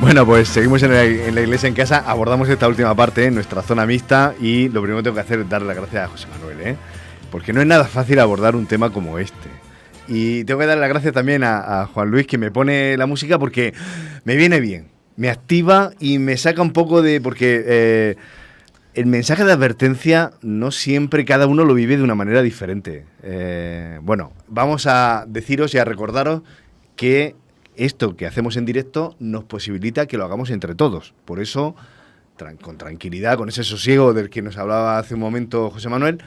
Bueno, pues seguimos en la iglesia en casa, abordamos esta última parte, nuestra zona mixta, y lo primero que tengo que hacer es darle las gracias a José Manuel, porque no es nada fácil abordar un tema como este. Y tengo que dar las gracias también a Juan Luis, que me pone la música porque me viene bien, me activa y me saca un poco de... porque el mensaje de advertencia no siempre cada uno lo vive de una manera diferente. Bueno, vamos a deciros y a recordaros que esto que hacemos en directo nos posibilita que lo hagamos entre todos. Por eso, con tranquilidad, con ese sosiego del que nos hablaba hace un momento José Manuel,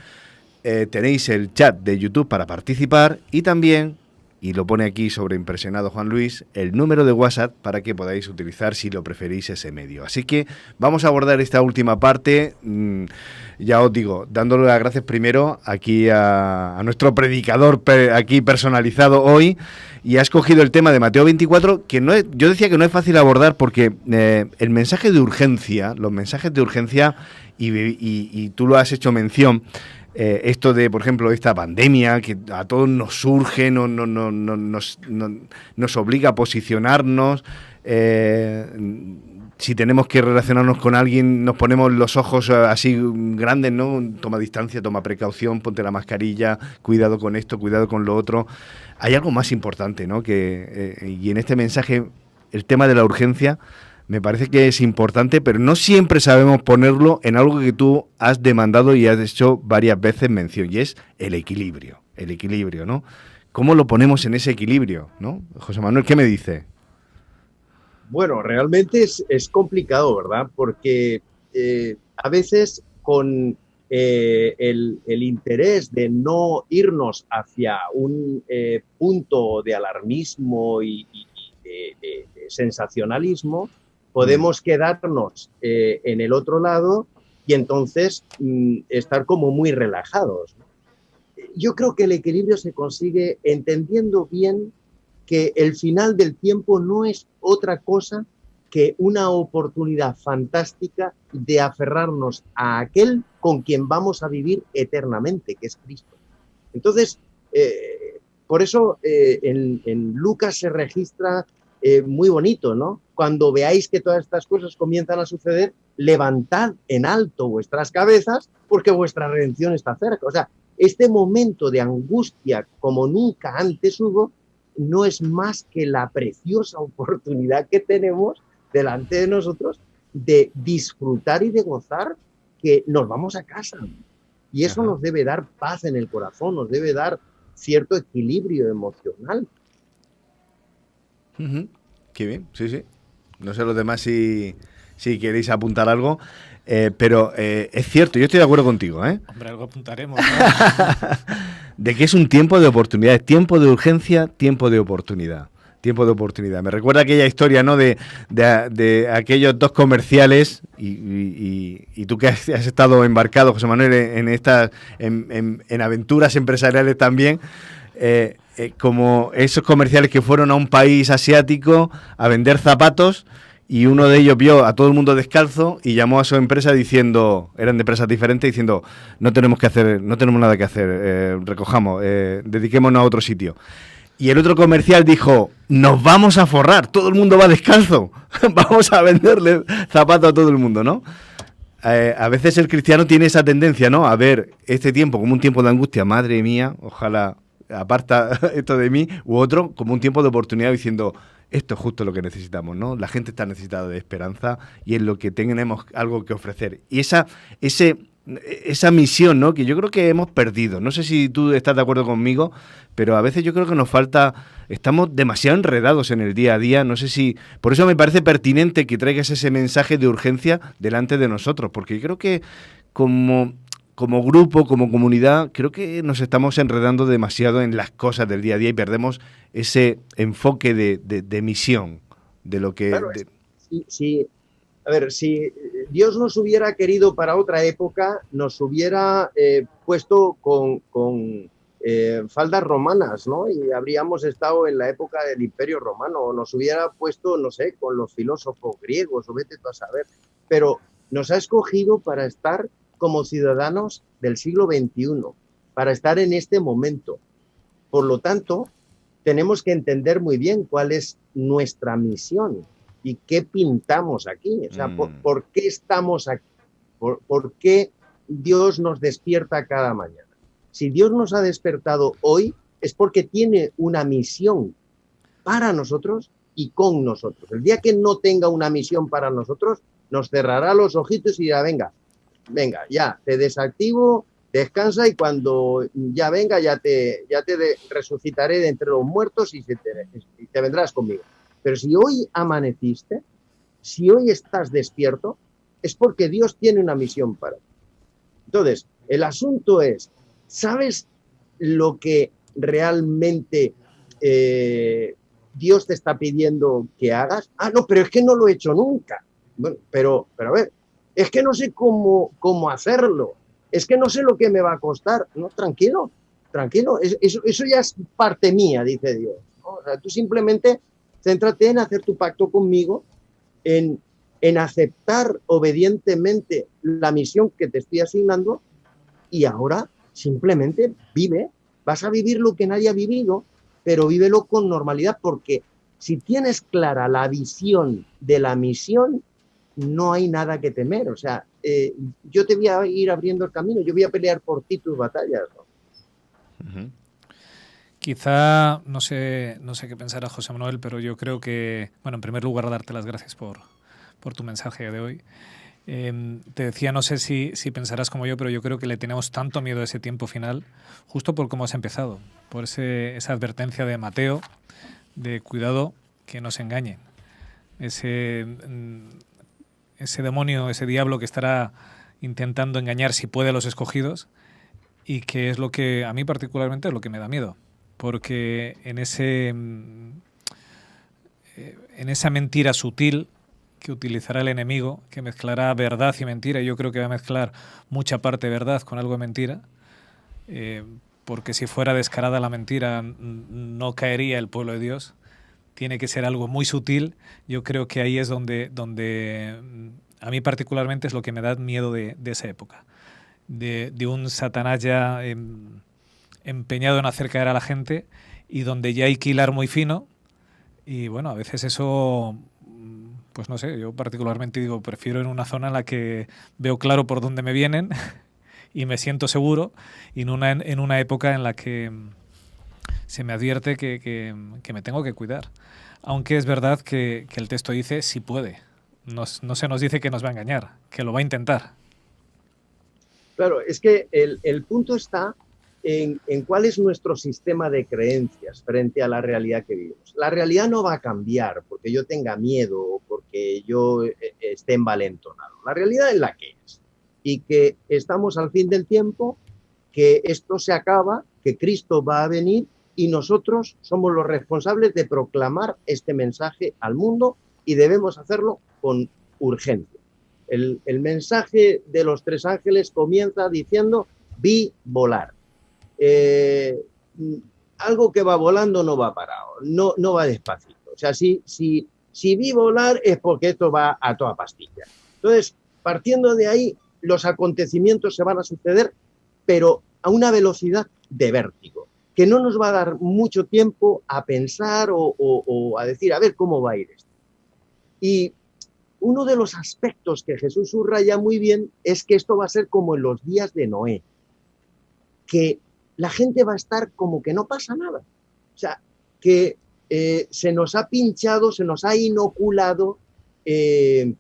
tenéis el chat de YouTube para participar y también, y lo pone aquí sobreimpresionado Juan Luis, el número de WhatsApp para que podáis utilizar si lo preferís ese medio. Así que vamos a abordar esta última parte, ya os digo, dándole las gracias primero aquí a nuestro predicador aquí personalizado hoy, y ha escogido el tema de Mateo 24, que no es, yo decía que no es fácil abordar porque el mensaje de urgencia, los mensajes de urgencia, y tú lo has hecho mención, esto de, por ejemplo, esta pandemia que a todos nos surge, nos obliga a posicionarnos, si tenemos que relacionarnos con alguien nos ponemos los ojos así grandes, ¿no? Toma distancia, toma precaución, ponte la mascarilla, cuidado con esto, cuidado con lo otro. Hay algo más importante, ¿no? Y en este mensaje el tema de la urgencia me parece que es importante, pero no siempre sabemos ponerlo en algo que tú has demandado y has hecho varias veces mención, y es el equilibrio, ¿no? ¿Cómo lo ponemos en ese equilibrio, no? José Manuel, ¿qué me dice? Bueno, realmente es complicado, ¿verdad? Porque a veces con el interés de no irnos hacia un punto de alarmismo y de sensacionalismo, podemos quedarnos en el otro lado y entonces estar como muy relajados. Yo creo que el equilibrio se consigue entendiendo bien que el final del tiempo no es otra cosa que una oportunidad fantástica de aferrarnos a aquel con quien vamos a vivir eternamente, que es Cristo. Entonces, por eso en Lucas se registra muy bonito, ¿no? Cuando veáis que todas estas cosas comienzan a suceder, levantad en alto vuestras cabezas porque vuestra redención está cerca. O sea, este momento de angustia como nunca antes hubo, no es más que la preciosa oportunidad que tenemos delante de nosotros de disfrutar y de gozar que nos vamos a casa. Y eso nos debe dar paz en el corazón, nos debe dar cierto equilibrio emocional. Qué bien, sí. No sé los demás si queréis apuntar algo, pero es cierto, yo estoy de acuerdo contigo, ¿eh? Hombre, algo apuntaremos, ¿no? De que es un tiempo de oportunidades, tiempo de urgencia, tiempo de oportunidad. Tiempo de oportunidad. Me recuerda aquella historia, ¿no? De aquellos dos comerciales y tú que has estado embarcado, José Manuel, en aventuras empresariales también, como esos comerciales que fueron a un país asiático a vender zapatos, y uno de ellos vio a todo el mundo descalzo y llamó a su empresa diciendo, eran de empresas diferentes, diciendo, no tenemos nada que hacer, recojamos, dediquémonos a otro sitio. Y el otro comercial dijo, nos vamos a forrar, todo el mundo va descalzo, vamos a venderle zapatos a todo el mundo, ¿no? A veces el cristiano tiene esa tendencia, ¿no? A ver este tiempo como un tiempo de angustia, madre mía, ojalá aparta esto de mí, u otro como un tiempo de oportunidad, diciendo, esto es justo lo que necesitamos, ¿no? La gente está necesitada de esperanza y en lo que tenemos algo que ofrecer. Y esa misión, ¿no? Que yo creo que hemos perdido. No sé si tú estás de acuerdo conmigo, pero a veces yo creo que nos falta, estamos demasiado enredados en el día a día. No sé si, por eso me parece pertinente que traigas ese mensaje de urgencia delante de nosotros, porque yo creo que como grupo, como comunidad, creo que nos estamos enredando demasiado en las cosas del día a día y perdemos ese enfoque de misión, de lo que... Claro, sí. A ver, si Dios nos hubiera querido para otra época, nos hubiera puesto con faldas romanas, ¿no? Y habríamos estado en la época del Imperio Romano, o nos hubiera puesto, no sé, con los filósofos griegos, o vete tú a saber. Pero nos ha escogido para estar como ciudadanos del siglo XXI, para estar en este momento. Por lo tanto, tenemos que entender muy bien cuál es nuestra misión y qué pintamos aquí. O sea, ¿por qué estamos aquí? ¿Por qué Dios nos despierta cada mañana? Si Dios nos ha despertado hoy, es porque tiene una misión para nosotros y con nosotros. El día que no tenga una misión para nosotros, nos cerrará los ojitos y dirá, venga, ya, te desactivo, descansa y cuando ya venga, ya te resucitaré de entre los muertos y te vendrás conmigo. Pero si hoy amaneciste, si hoy estás despierto, es porque Dios tiene una misión para ti. Entonces, el asunto es, ¿sabes lo que realmente Dios te está pidiendo que hagas? Ah, no, pero es que no lo he hecho nunca. Bueno, pero a ver, es que no sé cómo hacerlo. Es que no sé lo que me va a costar. No, tranquilo. Eso ya es parte mía, dice Dios, ¿no? O sea, tú simplemente céntrate en hacer tu pacto conmigo, en aceptar obedientemente la misión que te estoy asignando y ahora simplemente vive. Vas a vivir lo que nadie ha vivido, pero vívelo con normalidad, porque si tienes clara la visión de la misión, no hay nada que temer. O sea, yo te voy a ir abriendo el camino, yo voy a pelear por ti tus batallas, ¿no? Quizá, no sé qué pensará José Manuel, pero yo creo que, bueno, en primer lugar, darte las gracias por tu mensaje de hoy. Te decía, no sé si pensarás como yo, pero yo creo que le tenemos tanto miedo a ese tiempo final, justo por cómo has empezado, por esa advertencia de Mateo, de cuidado que no se engañen. Ese demonio, ese diablo que estará intentando engañar si puede a los escogidos, y que es lo que a mí particularmente es lo que me da miedo, porque en esa mentira sutil que utilizará el enemigo, que mezclará verdad y mentira, y yo creo que va a mezclar mucha parte verdad con algo de mentira, porque si fuera descarada la mentira no caería el pueblo de Dios. Tiene que ser algo muy sutil. Yo creo que ahí es donde a mí particularmente es lo que me da miedo de esa época, de un Satanás ya empeñado en hacer caer a la gente, y donde ya hay que hilar muy fino. Y bueno, a veces eso, pues no sé, yo particularmente digo, prefiero en una zona en la que veo claro por dónde me vienen y me siento seguro, y en una época en la que se me advierte que me tengo que cuidar. Aunque es verdad que el texto dice si puede. No se nos dice que nos va a engañar, que lo va a intentar. Claro, es que el punto está en cuál es nuestro sistema de creencias frente a la realidad que vivimos. La realidad no va a cambiar porque yo tenga miedo o porque yo esté envalentonado. La realidad es la que es. Y que estamos al fin del tiempo, que esto se acaba, que Cristo va a venir y nosotros somos los responsables de proclamar este mensaje al mundo y debemos hacerlo con urgencia. El mensaje de los tres ángeles comienza diciendo, vi volar. Algo que va volando no va parado, no va despacito. O sea, si vi volar es porque esto va a toda pastilla. Entonces, partiendo de ahí, los acontecimientos se van a suceder, pero a una velocidad de vértigo, que no nos va a dar mucho tiempo a pensar o a decir, a ver cómo va a ir esto. Y uno de los aspectos que Jesús subraya muy bien es que esto va a ser como en los días de Noé, que la gente va a estar como que no pasa nada. O sea, que se nos ha pinchado, se nos ha inoculado el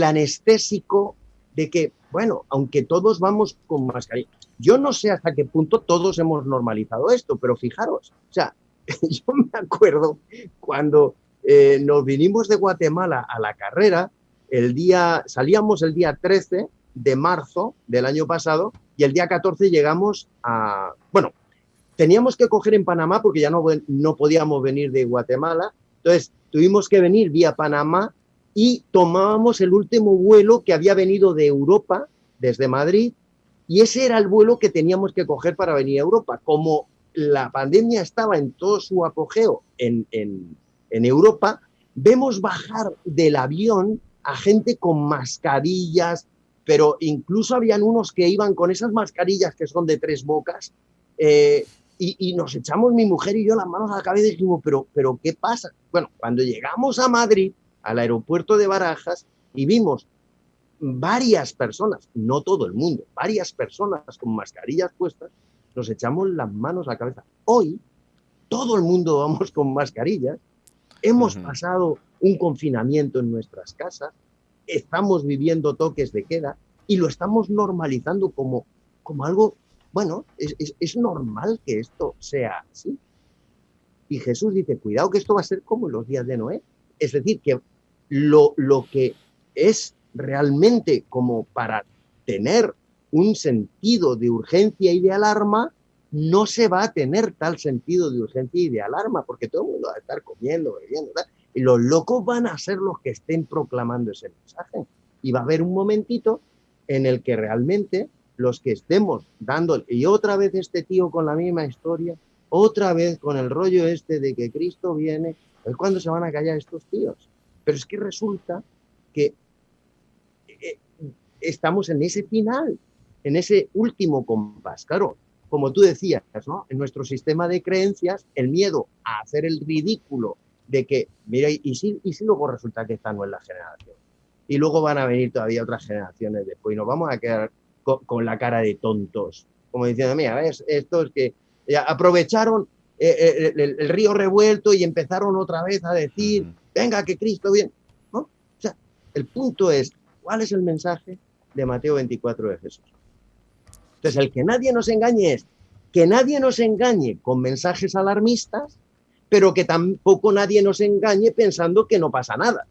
anestésico de que, bueno, aunque todos vamos con mascarilla, yo no sé hasta qué punto todos hemos normalizado esto, pero fijaros, o sea, yo me acuerdo cuando nos vinimos de Guatemala a la carrera, salíamos el día 13 de marzo del año pasado y el día 14 llegamos a... Bueno, teníamos que coger en Panamá porque ya no podíamos venir de Guatemala, entonces tuvimos que venir vía Panamá y tomábamos el último vuelo que había venido de Europa, desde Madrid, y ese era el vuelo que teníamos que coger para venir a Europa. Como la pandemia estaba en todo su apogeo en Europa, vemos bajar del avión a gente con mascarillas, pero incluso habían unos que iban con esas mascarillas que son de 3 bocas, Y nos echamos mi mujer y yo las manos a la cabeza y dijimos, pero ¿qué pasa? Bueno, cuando llegamos a Madrid, al aeropuerto de Barajas, y vimos varias personas, no todo el mundo, varias personas con mascarillas puestas, nos echamos las manos a la cabeza. Hoy, todo el mundo vamos con mascarillas, hemos pasado un confinamiento en nuestras casas, estamos viviendo toques de queda y lo estamos normalizando como algo, bueno, es normal que esto sea así. Y Jesús dice, cuidado que esto va a ser como en los días de Noé. Es decir, que lo que es realmente como para tener un sentido de urgencia y de alarma, no se va a tener tal sentido de urgencia y de alarma, porque todo el mundo va a estar comiendo, bebiendo, tal. Y los locos van a ser los que estén proclamando ese mensaje. Y va a haber un momentito en el que realmente los que estemos dando, y otra vez este tío con la misma historia, otra vez con el rollo este de que Cristo viene, es cuando se van a callar estos tíos. Pero es que resulta que estamos en ese final, en ese último compás. Claro, como tú decías, ¿no? En nuestro sistema de creencias, el miedo a hacer el ridículo de que, mira, y si luego resulta que esta no es la generación. Y luego van a venir todavía otras generaciones después y nos vamos a quedar con la cara de tontos, como diciendo, mira, ¿ves? Estos que aprovecharon el río revuelto y empezaron otra vez a decir, venga, que Cristo viene, ¿no? O sea, el punto es, ¿cuál es el mensaje de Mateo 24 de Jesús? Entonces, el que nadie nos engañe es que nadie nos engañe con mensajes alarmistas, pero que tampoco nadie nos engañe pensando que no pasa nada.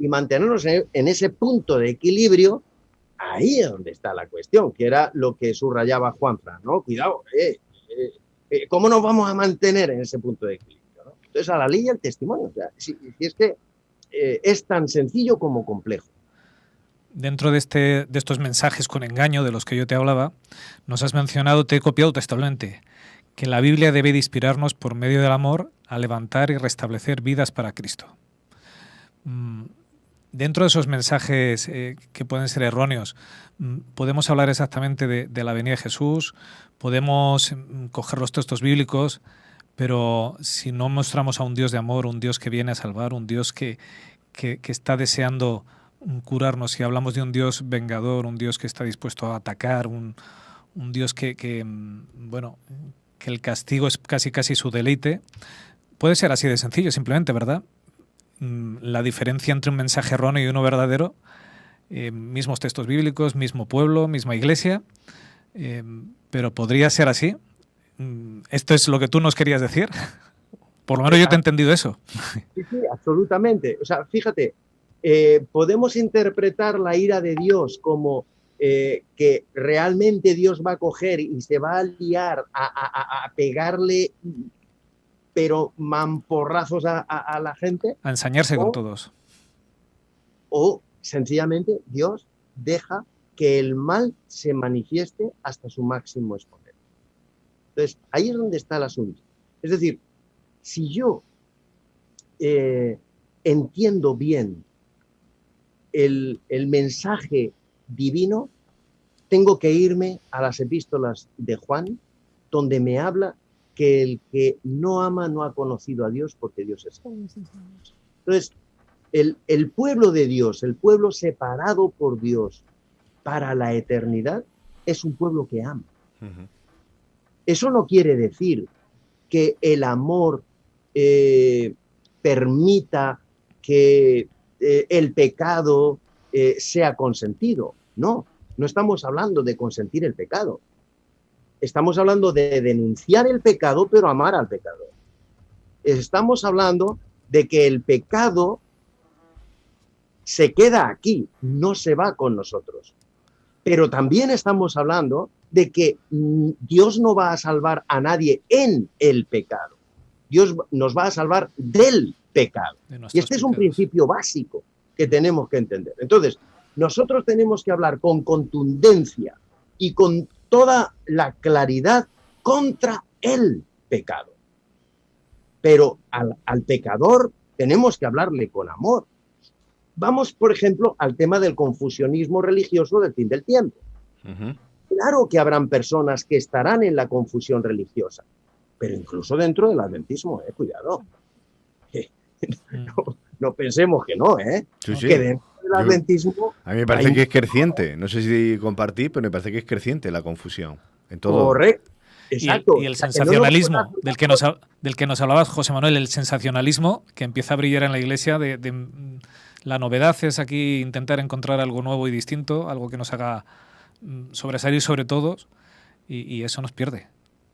Y mantenernos en ese punto de equilibrio, ahí es donde está la cuestión, que era lo que subrayaba Juanfran, ¿no? Cuidado, ¿cómo nos vamos a mantener en ese punto de equilibrio, ¿no? Entonces, a la ley y al testimonio. O sea, si es que es tan sencillo como complejo. Dentro de estos mensajes con engaño de los que yo te hablaba, nos has mencionado, te he copiado textualmente, que la Biblia debe de inspirarnos por medio del amor a levantar y restablecer vidas para Cristo. Dentro de esos mensajes que pueden ser erróneos, podemos hablar exactamente de la venida de Jesús, podemos coger los textos bíblicos, pero si no mostramos a un Dios de amor, un Dios que viene a salvar, un Dios que está deseando curarnos, si hablamos de un Dios vengador, un Dios que está dispuesto a atacar, un Dios que el castigo es casi su deleite, puede ser así de sencillo, simplemente, ¿verdad? La diferencia entre un mensaje erróneo y uno verdadero, mismos textos bíblicos, mismo pueblo, misma iglesia, pero podría ser así. ¿Esto es lo que tú nos querías decir? Por lo menos yo te he entendido eso. Sí, absolutamente. O sea, fíjate, podemos interpretar la ira de Dios como que realmente Dios va a coger y se va a liar a pegarle, pero mamporrazos a la gente. A ensañarse con todos. O sencillamente Dios deja que el mal se manifieste hasta su máximo exponente. Entonces, ahí es donde está el asunto. Es decir, si yo entiendo bien el mensaje divino, tengo que irme a las epístolas de Juan, donde me habla que el que no ama no ha conocido a Dios porque Dios es amor. Entonces, el pueblo de Dios, el pueblo separado por Dios para la eternidad, es un pueblo que ama. Eso no quiere decir que el amor permita que el pecado sea consentido. No estamos hablando de consentir el pecado. Estamos hablando de denunciar el pecado, pero amar al pecador. Estamos hablando de que el pecado se queda aquí, no se va con nosotros. Pero también estamos hablando de que Dios no va a salvar a nadie en el pecado. Dios nos va a salvar del pecado. Y este es un principio básico que tenemos que entender. Entonces, nosotros tenemos que hablar con contundencia y con toda la claridad contra el pecado. Pero al pecador tenemos que hablarle con amor. Vamos, por ejemplo, al tema del confusionismo religioso del fin del tiempo. claro que habrán personas que estarán en la confusión religiosa, pero incluso dentro del adventismo, cuidado. No pensemos que no, Sí, sí. Que dentro del adventismo... A mí me parece que es creciente. No sé si compartí, pero me parece que es creciente la confusión. En todo. Correcto. Exacto. Y el sensacionalismo del que nos hablabas, José Manuel, el sensacionalismo que empieza a brillar en la Iglesia, la novedad es aquí intentar encontrar algo nuevo y distinto, algo que nos haga sobresalir sobre todos, y eso nos pierde.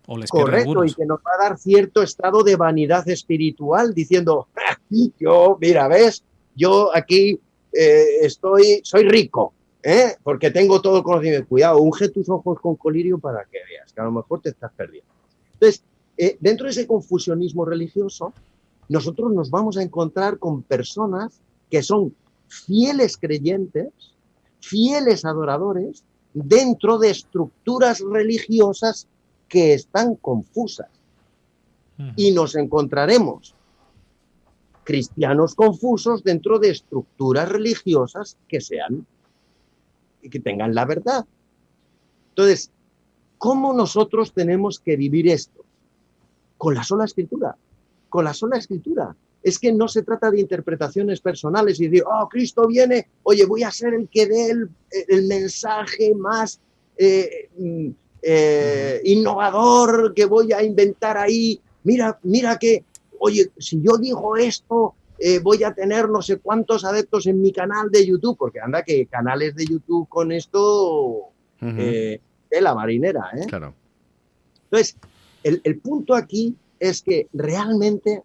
O les pierde a algunos. Y que nos va a dar cierto estado de vanidad espiritual, diciendo, yo, mira, ¿ves? Yo aquí soy rico, porque tengo todo conocimiento. Cuidado, unge tus ojos con colirio para que veas, que a lo mejor te estás perdiendo. Entonces, dentro de ese confusionismo religioso, nosotros nos vamos a encontrar con personas que son fieles creyentes, fieles adoradores, dentro de estructuras religiosas que están confusas. Y nos encontraremos cristianos confusos dentro de estructuras religiosas que tengan la verdad. Entonces, ¿cómo nosotros tenemos que vivir esto? Con la sola escritura. Con la sola escritura. Es que no se trata de interpretaciones personales y decir, Cristo viene, oye, voy a ser el que dé el mensaje más innovador que voy a inventar ahí. Mira que, oye, si yo digo esto, voy a tener no sé cuántos adeptos en mi canal de YouTube, porque anda que canales de YouTube con esto de la marinera. Claro. Entonces, el punto aquí es que realmente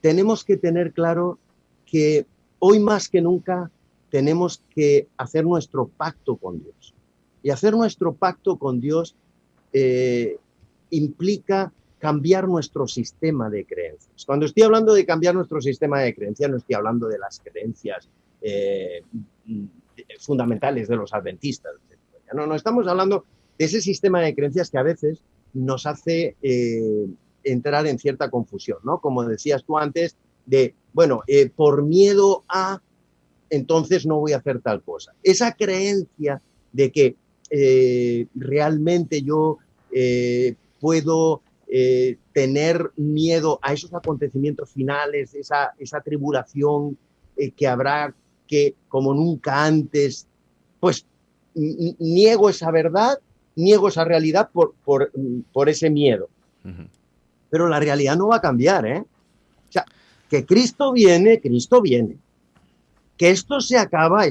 tenemos que tener claro que hoy más que nunca tenemos que hacer nuestro pacto con Dios. Y hacer nuestro pacto con Dios implica cambiar nuestro sistema de creencias. Cuando estoy hablando de cambiar nuestro sistema de creencias, no estoy hablando de las creencias fundamentales de los adventistas. No, estamos hablando de ese sistema de creencias que a veces nos hace entrar en cierta confusión, ¿no? Como decías tú antes, por miedo a, entonces no voy a hacer tal cosa. Esa creencia de que realmente yo puedo tener miedo a esos acontecimientos finales, esa tribulación que habrá, que como nunca antes, pues niego esa verdad, niego esa realidad por ese miedo. Pero la realidad no va a cambiar, O sea, que Cristo viene. Que esto se acaba.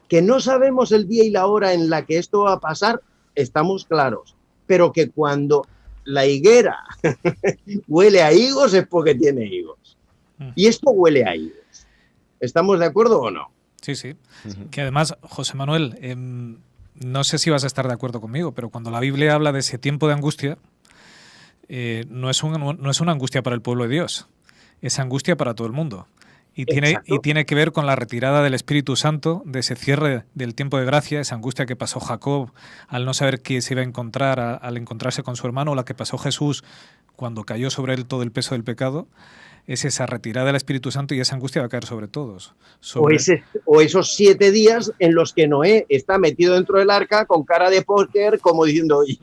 Que no sabemos el día y la hora en la que esto va a pasar, estamos claros. Pero que cuando la higuera huele a higos es porque tiene higos. Y esto huele a higos. ¿Estamos de acuerdo o no? Sí, sí. Que además, José Manuel, no sé si vas a estar de acuerdo conmigo, pero cuando la Biblia habla de ese tiempo de angustia, no es una angustia para el pueblo de Dios, es angustia para todo el mundo. Y tiene que ver con la retirada del Espíritu Santo, de ese cierre del tiempo de gracia, esa angustia que pasó Jacob al no saber qué se iba a encontrar al encontrarse con su hermano, o la que pasó Jesús cuando cayó sobre él todo el peso del pecado. Es esa retirada del Espíritu Santo y esa angustia va a caer sobre todos. O esos 7 días en los que Noé está metido dentro del arca con cara de póker, como diciendo, y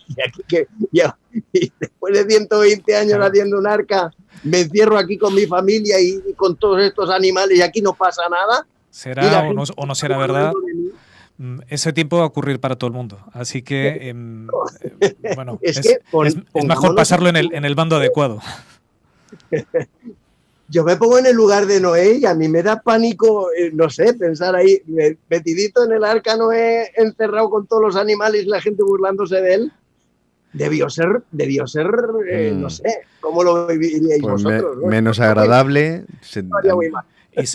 después de 120 años haciendo un arca, me encierro aquí con mi familia y con todos estos animales y aquí no pasa nada. ¿Será o no será verdad? Ese tiempo va a ocurrir para todo el mundo. Así que, bueno, es mejor pasarlo en el bando adecuado. Yo me pongo en el lugar de Noé y a mí me da pánico, no sé, pensar ahí, metidito en el arca Noé, encerrado con todos los animales y la gente burlándose de él. Debió ser, no sé, ¿cómo lo viviríais pues vosotros? ¿No? Menos agradable.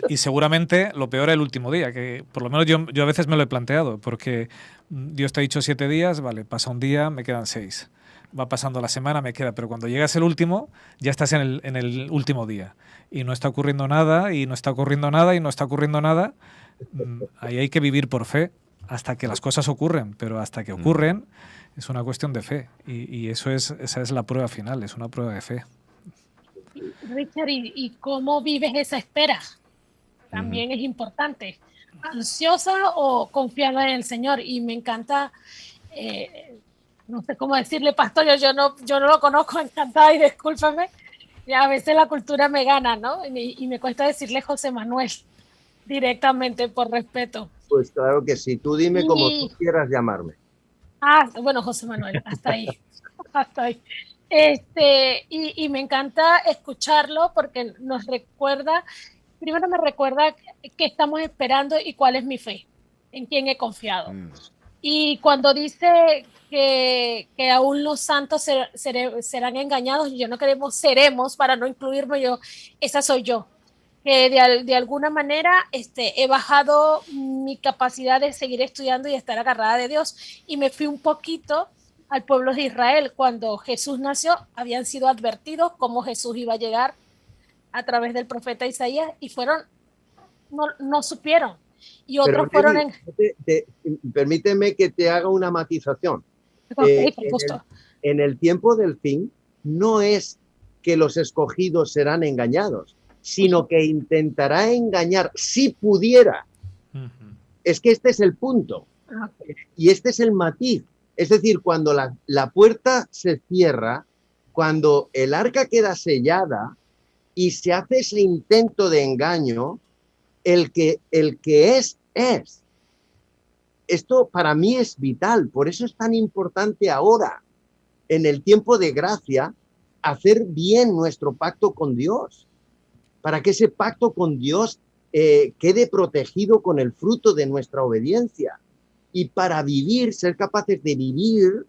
Y seguramente lo peor es el último día, que por lo menos yo a veces me lo he planteado, porque Dios te ha dicho 7 días, vale, pasa un día, me quedan 6. Va pasando la semana, me queda, pero cuando llegas el último, ya estás en el último día. Y no está ocurriendo nada, y no está ocurriendo nada, y no está ocurriendo nada. Ahí hay que vivir por fe hasta que las cosas ocurren, pero hasta que ocurren es una cuestión de fe. Y esa es la prueba final, es una prueba de fe. Richard, ¿y cómo vives esa espera? También es importante. ¿Ansiosa o confiada en el Señor? Y me encanta no sé cómo decirle, pastor, yo no lo conozco, encantada y discúlpame. Y a veces la cultura me gana, ¿no? Y me cuesta decirle José Manuel directamente por respeto. Pues claro que sí, tú dime como tú quieras llamarme. Bueno, José Manuel, hasta ahí. Hasta ahí. Y me encanta escucharlo porque primero me recuerda qué estamos esperando y cuál es mi fe, en quién he confiado. Y cuando dice que aún los santos serán engañados, yo no queremos seremos, para no incluirme yo, esa soy yo. Que de alguna manera he bajado mi capacidad de seguir estudiando y estar agarrada de Dios. Y me fui un poquito al pueblo de Israel. Cuando Jesús nació, habían sido advertidos cómo Jesús iba a llegar a través del profeta Isaías y no supieron. Y otros pero, fueron permíteme que te haga una matización. Okay, por supuesto. En el tiempo del fin, no es que los escogidos serán engañados, sino que intentará engañar, si pudiera. Es que este es el punto. Y este es el matiz. Es decir, cuando la puerta se cierra, cuando el arca queda sellada y se hace ese intento de engaño, el que es. Esto para mí es vital. Por eso es tan importante ahora, en el tiempo de gracia, hacer bien nuestro pacto con Dios, para que ese pacto con Dios quede protegido con el fruto de nuestra obediencia. Y para vivir, ser capaces de vivir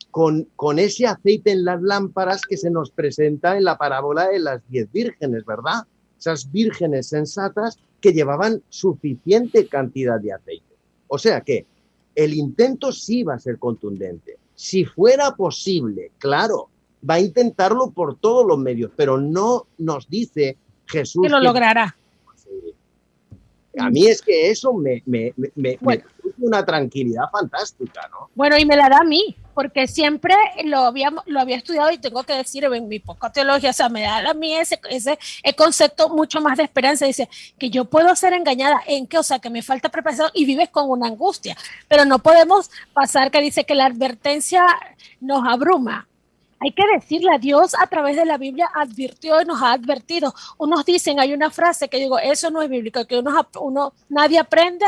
con ese aceite en las lámparas que se nos presenta en la parábola de las 10 vírgenes, ¿verdad? Esas vírgenes sensatas que llevaban suficiente cantidad de aceite. O sea que el intento sí va a ser contundente. Si fuera posible, claro, va a intentarlo por todos los medios, pero no nos dice Jesús que lo logrará. A mí es que eso me produce una tranquilidad fantástica, ¿no? Bueno, y me la da a mí, porque siempre lo había estudiado y tengo que decir, en mi poca teología, o sea, me da a mí ese concepto mucho más de esperanza. Dice que yo puedo ser engañada, ¿en qué? O sea, que me falta preparación y vives con una angustia, pero no podemos pasar que dice que la advertencia nos abruma. Hay que decirle a Dios a través de la Biblia advirtió y nos ha advertido. Unos dicen, hay una frase que digo, eso no es bíblico, que nadie aprende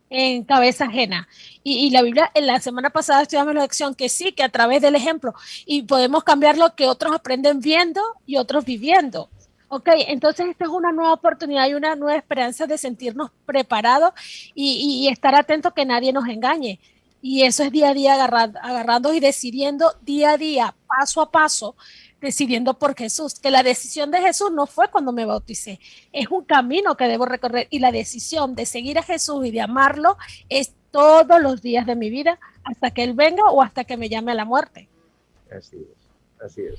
en cabeza ajena. Y la Biblia, en la semana pasada estudiamos la lección que sí, que a través del ejemplo, y podemos cambiar lo que otros aprenden viendo y otros viviendo. Ok, entonces esta es una nueva oportunidad y una nueva esperanza de sentirnos preparados y estar atentos que nadie nos engañe. Y eso es día a día agarrando y decidiendo día a día, paso a paso, decidiendo por Jesús. Que la decisión de Jesús no fue cuando me bauticé, es un camino que debo recorrer. Y la decisión de seguir a Jesús y de amarlo es todos los días de mi vida hasta que Él venga o hasta que me llame a la muerte. Así es.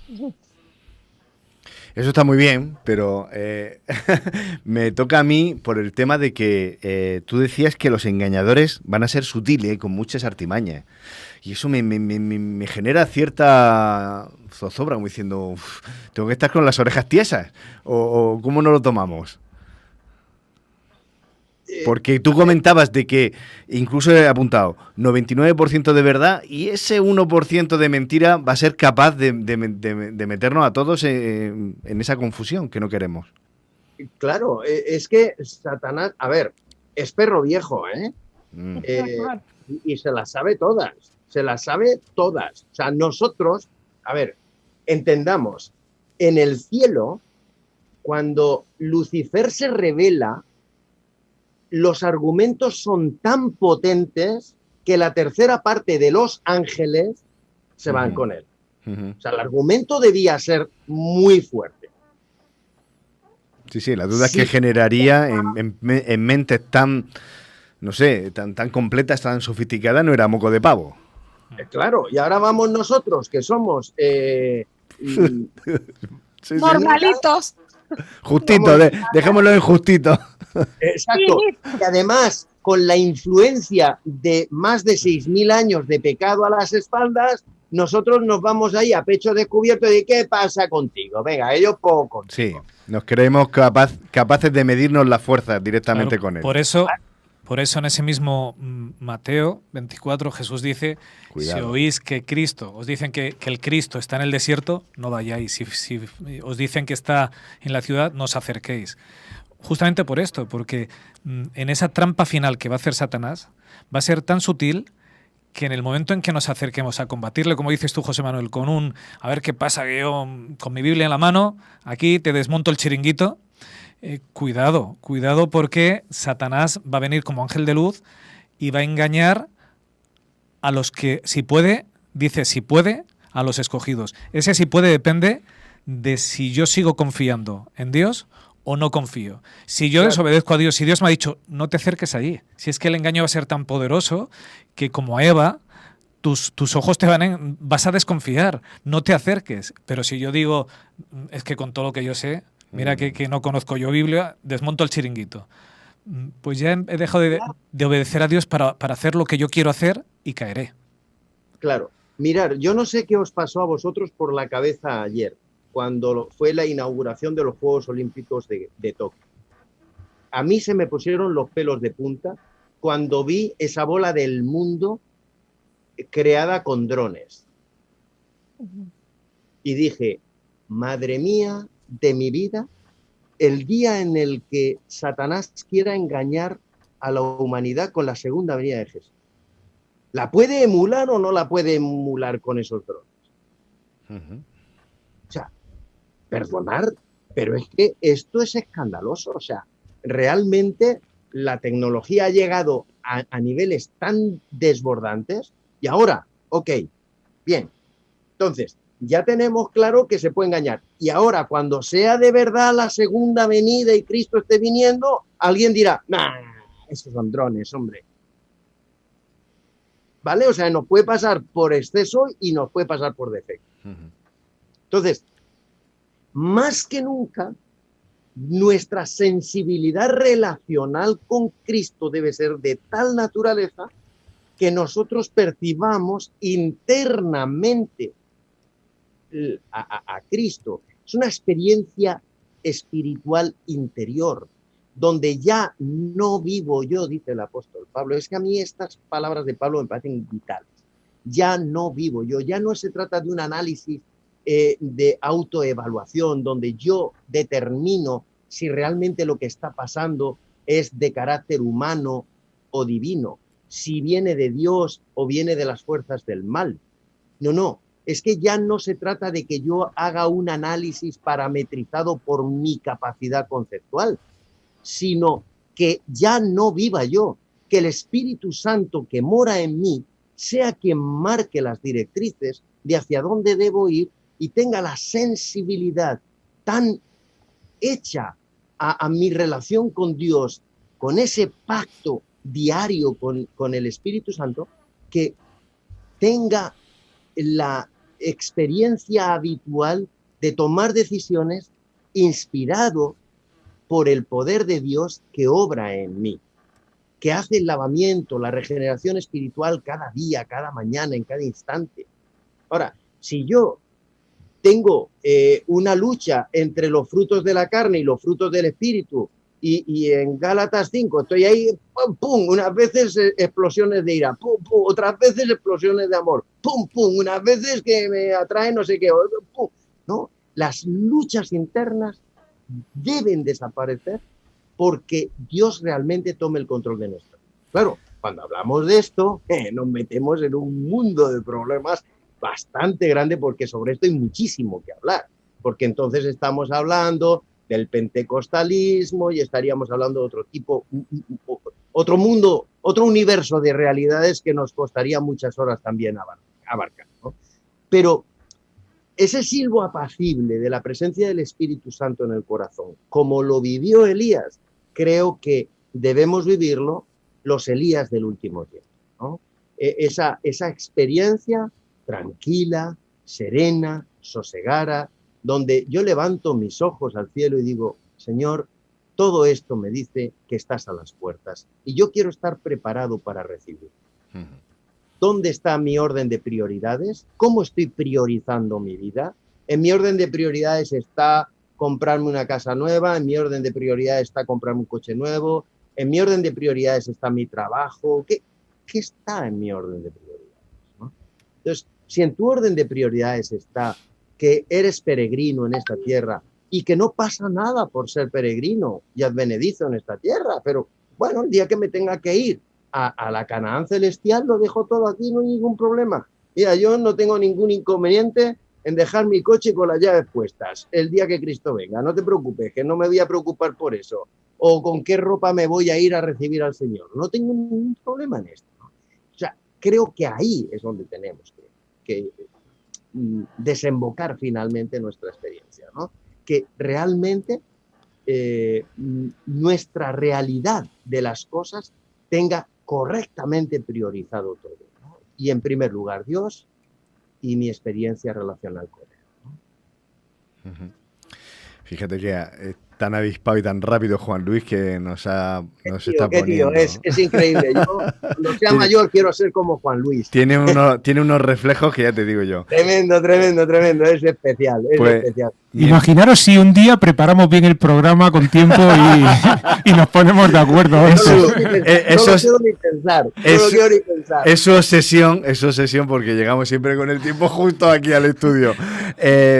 Eso está muy bien, pero me toca a mí por el tema de que tú decías que los engañadores van a ser sutiles, con muchas artimañas. Y eso me genera cierta zozobra, como diciendo, tengo que estar con las orejas tiesas. ¿O cómo no lo tomamos? Porque tú comentabas de que, incluso he apuntado, 99% de verdad y ese 1% de mentira va a ser capaz de meternos a todos en esa confusión que no queremos. Claro, es que Satanás, a ver, es perro viejo, ¿eh? Y se las sabe todas, O sea, nosotros, a ver, entendamos, en el cielo, cuando Lucifer se revela, los argumentos son tan potentes que la tercera parte de los ángeles se van con él. O sea, el argumento debía ser muy fuerte. Sí, la duda que generaría en mentes tan, no sé, tan completas, tan sofisticadas, no era moco de pavo. Claro, y ahora vamos nosotros, que somos normalitos. Justito, dejémoslo en justito. Exacto. Y además, con la influencia de más de 6.000 años de pecado a las espaldas, nosotros nos vamos ahí a pecho descubierto de ¿qué pasa contigo? Venga, ellos poco. Sí, nos creemos capaces de medirnos las fuerzas directamente con él. Por eso Por eso en ese mismo Mateo 24 Jesús dice, Cuidado. si oís que Cristo, os dicen que el Cristo está en el desierto, no vayáis. Si os dicen que está en la ciudad, no os acerquéis. Justamente por esto, porque en esa trampa final que va a hacer Satanás, va a ser tan sutil que en el momento en que nos acerquemos a combatirle, como dices tú, José Manuel, a ver qué pasa, que yo con mi Biblia en la mano, aquí te desmonto el chiringuito, cuidado porque Satanás va a venir como ángel de luz y va a engañar a los que, si puede, a los escogidos. Ese si puede depende de si yo sigo confiando en Dios o no confío. Si yo desobedezco a Dios, si Dios me ha dicho, no te acerques allí, si es que el engaño va a ser tan poderoso que como a Eva, tus ojos vas a desconfiar, no te acerques. Pero si yo digo, es que con todo lo que yo sé, mira que no conozco yo Biblia, desmonto el chiringuito. Pues ya he dejado de obedecer a Dios para hacer lo que yo quiero hacer y caeré. Claro. Mirad, yo no sé qué os pasó a vosotros por la cabeza ayer, cuando fue la inauguración de los Juegos Olímpicos de Tokio. A mí se me pusieron los pelos de punta cuando vi esa bola del mundo creada con drones. Y dije, madre mía de mi vida, el día en el que Satanás quiera engañar a la humanidad con la segunda venida de Jesús. ¿La puede emular o no la puede emular con esos drones? O sea, perdonar, pero es que esto es escandaloso. O sea, realmente la tecnología ha llegado a niveles tan desbordantes y ahora, ok, bien, entonces ya tenemos claro que se puede engañar y ahora cuando sea de verdad la segunda venida y Cristo esté viniendo, alguien dirá, nah, esos son drones, hombre. ¿Vale? O sea, nos puede pasar por exceso y nos puede pasar por defecto. Entonces, más que nunca, nuestra sensibilidad relacional con Cristo debe ser de tal naturaleza que nosotros percibamos internamente a Cristo. Es una experiencia espiritual interior, donde ya no vivo yo, dice el apóstol Pablo. Es que a mí estas palabras de Pablo me parecen vitales. Ya no vivo yo, ya no se trata de un análisis de autoevaluación, donde yo determino si realmente lo que está pasando es de carácter humano o divino, si viene de Dios o viene de las fuerzas del mal. No, es que ya no se trata de que yo haga un análisis parametrizado por mi capacidad conceptual, sino que ya no viva yo, que el Espíritu Santo que mora en mí sea quien marque las directrices de hacia dónde debo ir y tenga la sensibilidad tan hecha a mi relación con Dios, con ese pacto diario con el Espíritu Santo, que tenga la experiencia habitual de tomar decisiones inspirado por el poder de Dios que obra en mí, que hace el lavamiento, la regeneración espiritual cada día, cada mañana, en cada instante. Ahora, si yo tengo una lucha entre los frutos de la carne y los frutos del espíritu, y en Gálatas 5 estoy ahí, pum, unas veces explosiones de ira, pum, otras veces explosiones de amor, pum, unas veces que me atraen no sé qué, pum, ¿no? Las luchas internas deben desaparecer porque Dios realmente tome el control de nuestra vida. Claro, cuando hablamos de esto, nos metemos en un mundo de problemas bastante grande, porque sobre esto hay muchísimo que hablar, porque entonces estamos hablando del pentecostalismo y estaríamos hablando de otro tipo, otro mundo, otro universo de realidades que nos costaría muchas horas también abarcar, ¿no? Pero ese silbo apacible de la presencia del Espíritu Santo en el corazón, como lo vivió Elías, creo que debemos vivirlo los Elías del último tiempo, ¿no? Esa experiencia tranquila, serena, sosegada, donde yo levanto mis ojos al cielo y digo, Señor, todo esto me dice que estás a las puertas y yo quiero estar preparado para recibir. ¿Dónde está mi orden de prioridades? ¿Cómo estoy priorizando mi vida? En mi orden de prioridades está comprarme una casa nueva, en mi orden de prioridades está comprarme un coche nuevo, en mi orden de prioridades está mi trabajo, ¿qué está en mi orden de prioridades? ¿No? Entonces, si en tu orden de prioridades está que eres peregrino en esta tierra y que no pasa nada por ser peregrino y advenedizo en esta tierra, pero bueno, el día que me tenga que ir a la Canaán celestial, lo dejo todo aquí, no hay ningún problema. Mira, yo no tengo ningún inconveniente en dejar mi coche con las llaves puestas el día que Cristo venga. No te preocupes, que no me voy a preocupar por eso. O con qué ropa me voy a ir a recibir al Señor. No tengo ningún problema en esto, ¿no? O sea, creo que ahí es donde tenemos que desembocar finalmente nuestra experiencia, ¿no? Que realmente nuestra realidad de las cosas tenga correctamente priorizado todo, ¿no? Y en primer lugar Dios y mi experiencia relacional con Él, ¿no? Fíjate que tan avispado y tan rápido Juan Luis que nos está Tío, poniendo. es increíble. Yo, cuando sea mayor, quiero ser como Juan Luis. Tiene unos reflejos que ya te digo yo. Tremendo, tremendo, tremendo. Es especial, es Pues, especial. Imaginaros si un día preparamos bien el programa con tiempo y nos ponemos de acuerdo. No lo quiero ni pensar. Es su obsesión porque llegamos siempre con el tiempo justo aquí al estudio.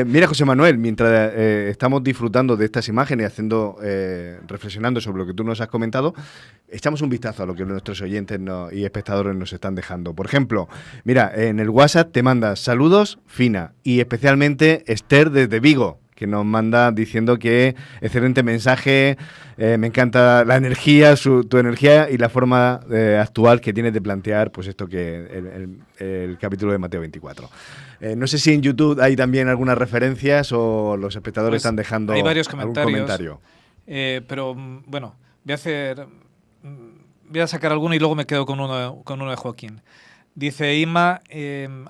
Mira, José Manuel, mientras estamos disfrutando de estas imágenes y reflexionando sobre lo que tú nos has comentado, echamos un vistazo a lo que nuestros oyentes y espectadores nos están dejando. Por ejemplo, mira, en el WhatsApp te manda saludos, Fina, y especialmente Esther desde Vigo, que nos manda diciendo que excelente mensaje, me encanta la energía, tu energía y la forma actual que tienes de plantear pues esto que el capítulo de Mateo 24. No sé si en YouTube hay también algunas referencias o los espectadores Pues están dejando hay varios algún comentario. Pero bueno, voy a sacar alguno y luego me quedo con uno de Joaquín. Dice Ima,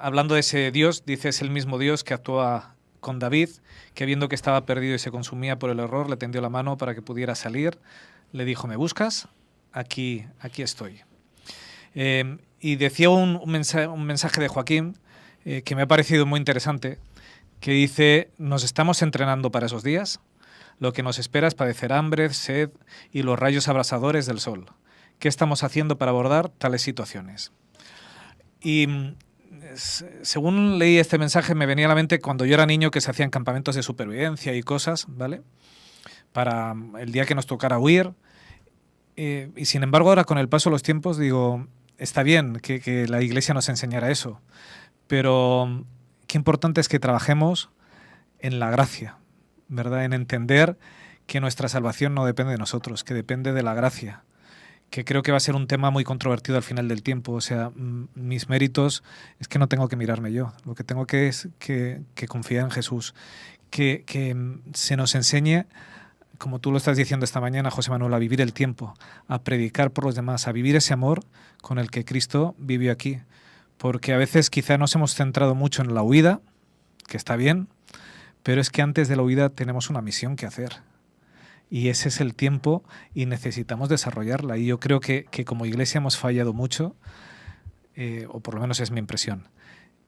hablando de ese Dios, dice es el mismo Dios que actúa con David, que viendo que estaba perdido y se consumía por el error, le tendió la mano para que pudiera salir. Le dijo, ¿me buscas? Aquí estoy. Y decía un mensaje de Joaquín que me ha parecido muy interesante, que dice, nos estamos entrenando para esos días. Lo que nos espera es padecer hambre, sed y los rayos abrasadores del sol. ¿Qué estamos haciendo para abordar tales situaciones? Y según leí este mensaje me venía a la mente cuando yo era niño que se hacían campamentos de supervivencia y cosas, ¿vale? Para el día que nos tocara huir. Y sin embargo ahora con el paso de los tiempos digo, está bien que la Iglesia nos enseñara eso, pero qué importante es que trabajemos en la gracia, ¿verdad? En entender que nuestra salvación no depende de nosotros, que depende de la gracia, que creo que va a ser un tema muy controvertido al final del tiempo. O sea, mis méritos es que no tengo que mirarme yo, lo que tengo que es que confiar en Jesús, que se nos enseñe, como tú lo estás diciendo esta mañana, José Manuel, a vivir el tiempo, a predicar por los demás, a vivir ese amor con el que Cristo vivió aquí, porque a veces quizá nos hemos centrado mucho en la huida, que está bien, pero es que antes de la huida tenemos una misión que hacer. Y ese es el tiempo y necesitamos desarrollarla. Y yo creo que como Iglesia hemos fallado mucho, o por lo menos es mi impresión,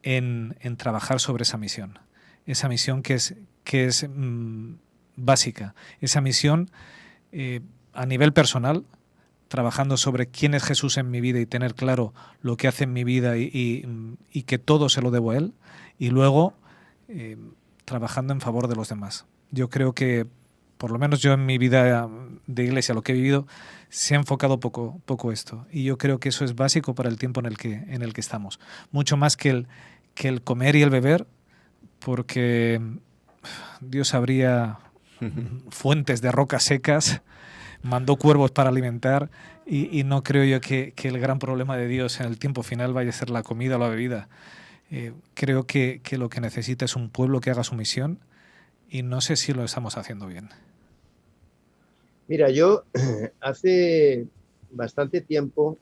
en trabajar sobre esa misión. Esa misión que es básica. Esa misión a nivel personal, trabajando sobre quién es Jesús en mi vida y tener claro lo que hace en mi vida y que todo se lo debo a Él. Y luego trabajando en favor de los demás. Yo creo que por lo menos yo en mi vida de iglesia, lo que he vivido, se ha enfocado poco esto. Y yo creo que eso es básico para el tiempo en el que estamos. Mucho más que el comer y el beber, porque Dios abría fuentes de rocas secas, mandó cuervos para alimentar, y no creo yo que el gran problema de Dios en el tiempo final vaya a ser la comida o la bebida. Creo que lo que necesita es un pueblo que haga su misión, y no sé si lo estamos haciendo bien. Mira, yo hace bastante tiempo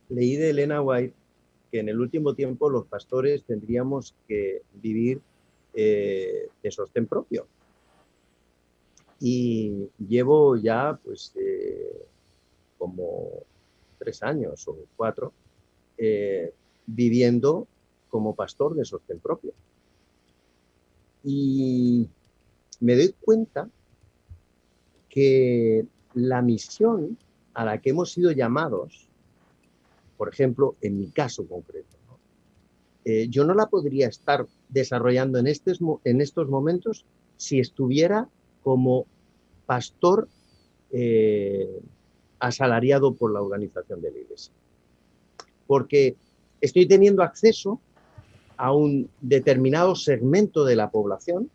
leí de Elena White que en el último tiempo los pastores tendríamos que vivir de sostén propio. Y llevo ya pues como 3 años o 4 viviendo como pastor de sostén propio. Y me doy cuenta que la misión a la que hemos sido llamados, por ejemplo, en mi caso concreto, ¿no? Yo no la podría estar desarrollando en estos momentos si estuviera como pastor asalariado por la organización de la Iglesia. Porque estoy teniendo acceso a un determinado segmento de la población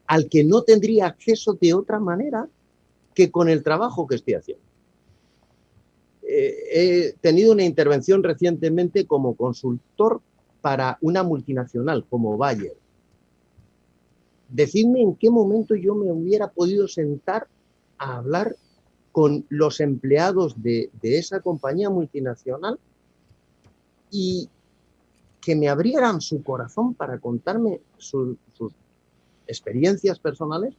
al que no tendría acceso de otra manera que con el trabajo que estoy haciendo. He tenido una intervención recientemente como consultor para una multinacional como Bayer. Decidme en qué momento yo me hubiera podido sentar a hablar con los empleados de esa compañía multinacional y que me abrieran su corazón para contarme sus experiencias personales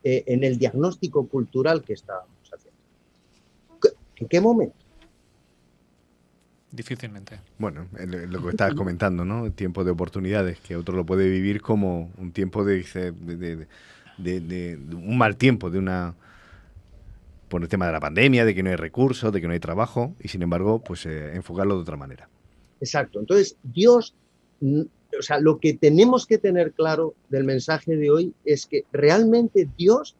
en el diagnóstico cultural que estábamos haciendo. ¿En qué momento? Difícilmente. Bueno, lo que estabas comentando, ¿no? El tiempo de oportunidades, que otro lo puede vivir como un tiempo de un mal tiempo, por el tema de la pandemia, de que no hay recursos, de que no hay trabajo, y sin embargo, pues enfocarlo de otra manera. Exacto. Entonces, Dios, o sea, lo que tenemos que tener claro del mensaje de hoy es que realmente Dios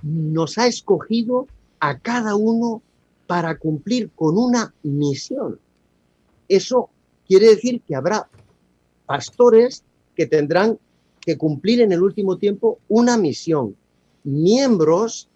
nos ha escogido a cada uno para cumplir con una misión. Eso quiere decir que habrá pastores que tendrán que cumplir en el último tiempo una misión, miembros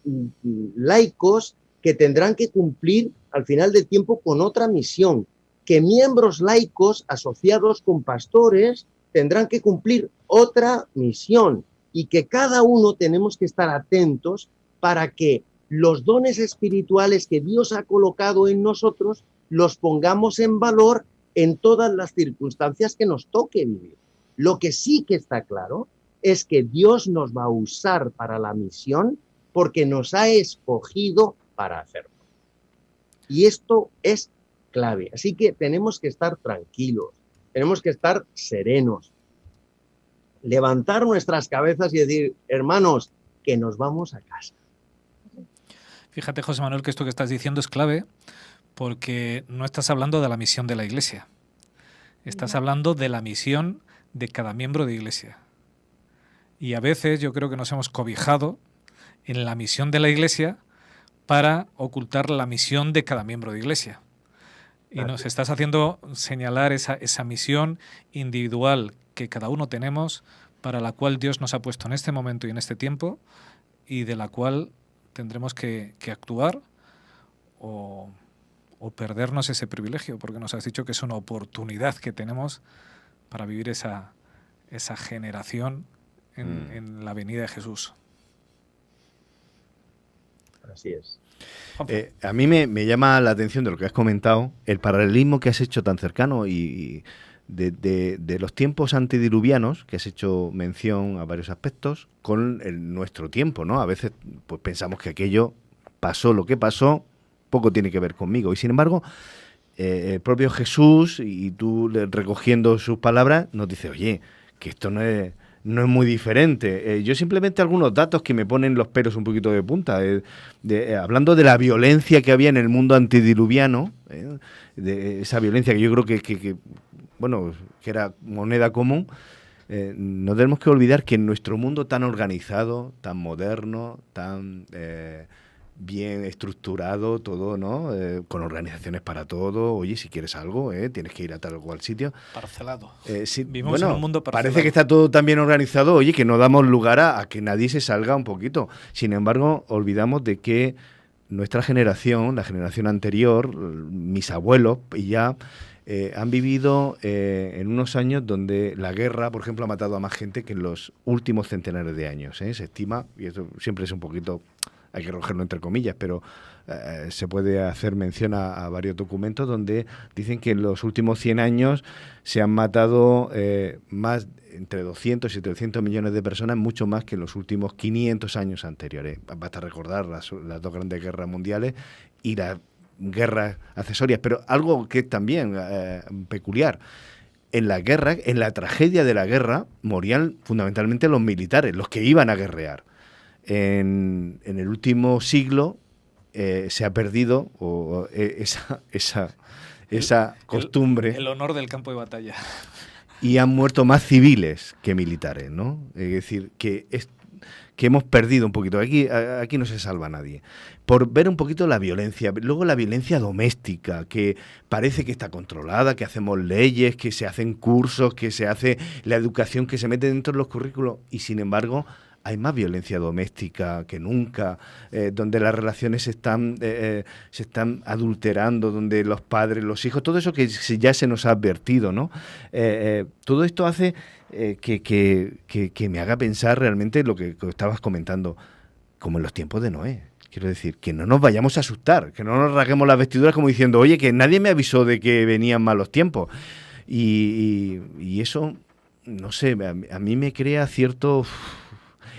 laicos que tendrán que cumplir al final del tiempo con otra misión, que miembros laicos asociados con pastores tendrán que cumplir otra misión y que cada uno tenemos que estar atentos para que los dones espirituales que Dios ha colocado en nosotros los pongamos en valor en todas las circunstancias que nos toque vivir. Lo que sí que está claro es que Dios nos va a usar para la misión porque nos ha escogido para hacerlo. Y esto es clave. Así que tenemos que estar tranquilos, tenemos que estar serenos, levantar nuestras cabezas y decir, hermanos, que nos vamos a casa. Fíjate, José Manuel, que esto que estás diciendo es clave porque no estás hablando de la misión de la Iglesia. Estás hablando de la misión de cada miembro de Iglesia. Y a veces yo creo que nos hemos cobijado en la misión de la Iglesia para ocultar la misión de cada miembro de Iglesia. Y nos estás haciendo señalar esa misión individual que cada uno tenemos, para la cual Dios nos ha puesto en este momento y en este tiempo, y de la cual tendremos que actuar o perdernos ese privilegio, porque nos has dicho que es una oportunidad que tenemos para vivir esa generación en la venida de Jesús. Así es. A mí me llama la atención de lo que has comentado, el paralelismo que has hecho tan cercano y de los tiempos antediluvianos, que has hecho mención a varios aspectos, con nuestro tiempo, ¿no? A veces pues pensamos que aquello pasó lo que pasó, poco tiene que ver conmigo. Y sin embargo, el propio Jesús, y tú recogiendo sus palabras, nos dice, oye, que esto no es muy diferente. Yo simplemente algunos datos que me ponen los pelos un poquito de punta. Hablando de la violencia que había en el mundo antediluviano, de esa violencia que yo creo que era moneda común, no tenemos que olvidar que en nuestro mundo tan organizado, tan moderno, tan bien estructurado todo, ¿no? Con organizaciones para todo. Oye, si quieres algo, tienes que ir a tal o cual sitio. Parcelado. Sí, vivimos en un mundo parcelado. Parece que está todo tan bien organizado, oye, que no damos lugar a que nadie se salga un poquito. Sin embargo, olvidamos de que nuestra generación, la generación anterior, mis abuelos y ya, han vivido en unos años donde la guerra, por ejemplo, ha matado a más gente que en los últimos centenares de años. Se estima, y eso siempre es un poquito, hay que recogerlo entre comillas, pero se puede hacer mención a varios documentos donde dicen que en los últimos 100 años se han matado más entre 200 y 300 millones de personas, mucho más que en los últimos 500 años anteriores. Basta recordar las dos grandes guerras mundiales y las guerras accesorias, pero algo que es también peculiar. En la guerra, en la tragedia de la guerra, morían fundamentalmente los militares, los que iban a guerrear. En el último siglo se ha perdido esa costumbre. El honor del campo de batalla. Y han muerto más civiles que militares, ¿no? Es decir, que hemos perdido un poquito. Aquí no se salva nadie. Por ver un poquito la violencia. Luego la violencia doméstica, que parece que está controlada, que hacemos leyes, que se hacen cursos, que se hace la educación, que se mete dentro de los currículos. Y sin embargo, hay más violencia doméstica que nunca, donde las relaciones se están adulterando, donde los padres, los hijos, todo eso que ya se nos ha advertido, ¿no? Todo esto hace que me haga pensar realmente lo que estabas comentando, como en los tiempos de Noé. Quiero decir, que no nos vayamos a asustar, que no nos rasguemos las vestiduras como diciendo, oye, que nadie me avisó de que venían malos tiempos. Y eso, no sé, a mí me crea cierto...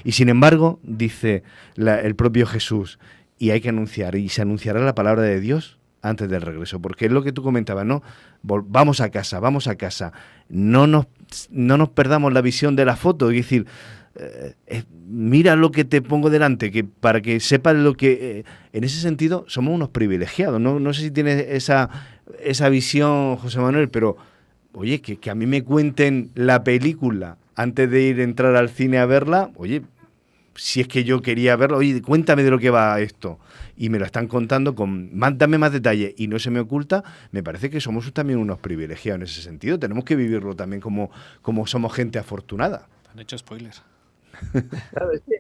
Y sin embargo, dice el propio Jesús, y hay que anunciar, y se anunciará la palabra de Dios antes del regreso, porque es lo que tú comentabas, ¿no? Vamos a casa, no nos perdamos la visión de la foto, es decir, mira lo que te pongo delante, que para que sepas lo que... en ese sentido, somos unos privilegiados, no sé si tienes esa visión, José Manuel, pero, oye, que a mí me cuenten la película antes de entrar al cine a verla, oye, si es que yo quería verla, oye, cuéntame de lo que va esto, y me lo están contando dame más detalles, y no se me oculta, me parece que somos también unos privilegiados en ese sentido, tenemos que vivirlo también como somos gente afortunada. Han hecho spoilers. Claro, es que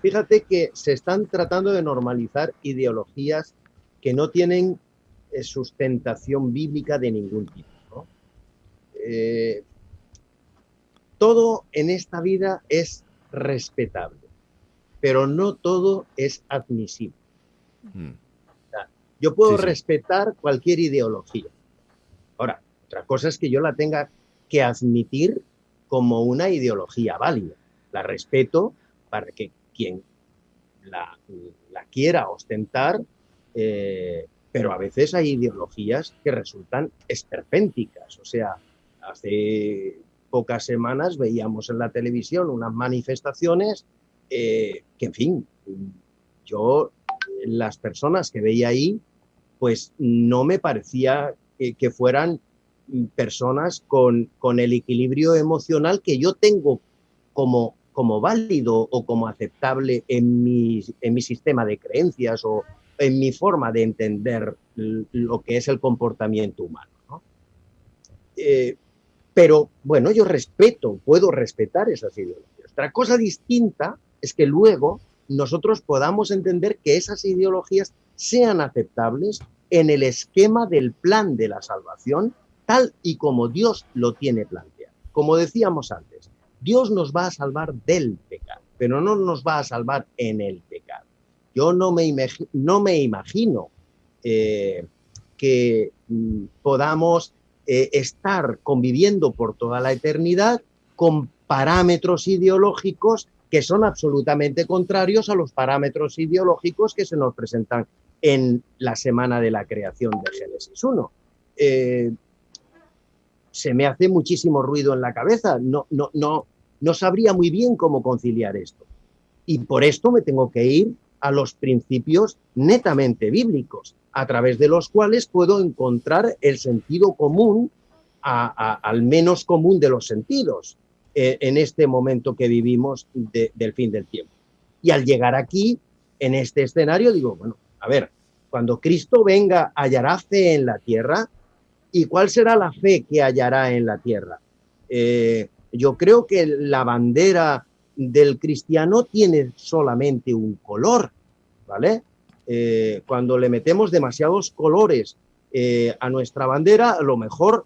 fíjate que se están tratando de normalizar ideologías que no tienen sustentación bíblica de ningún tipo, ¿no? Todo en esta vida es respetable, pero no todo es admisible. O sea, yo puedo respetar cualquier ideología. Ahora, otra cosa es que yo la tenga que admitir como una ideología válida. La respeto para que quien la quiera ostentar, pero a veces hay ideologías que resultan esperpénticas. O sea, hace pocas semanas veíamos en la televisión unas manifestaciones que, en fin, las personas que veía ahí, pues no me parecía que fueran personas con el equilibrio emocional que yo tengo como válido o como aceptable en mi sistema de creencias o en mi forma de entender lo que es el comportamiento humano, ¿no? Pero, bueno, yo puedo respetar esas ideologías. Otra cosa distinta es que luego nosotros podamos entender que esas ideologías sean aceptables en el esquema del plan de la salvación, tal y como Dios lo tiene planteado. Como decíamos antes, Dios nos va a salvar del pecado, pero no nos va a salvar en el pecado. Yo no me imagino que podamos estar conviviendo por toda la eternidad con parámetros ideológicos que son absolutamente contrarios a los parámetros ideológicos que se nos presentan en la semana de la creación de Génesis 1. Se me hace muchísimo ruido en la cabeza, no sabría muy bien cómo conciliar esto. Y por esto me tengo que ir a los principios netamente bíblicos, a través de los cuales puedo encontrar el sentido común, al menos común de los sentidos, en este momento que vivimos del fin del tiempo. Y al llegar aquí, en este escenario, digo, bueno, a ver, cuando Cristo venga, ¿hallará fe en la tierra? ¿Y cuál será la fe que hallará en la tierra? Yo creo que la bandera del cristiano tiene solamente un color, ¿vale? Cuando le metemos demasiados colores a nuestra bandera, a lo mejor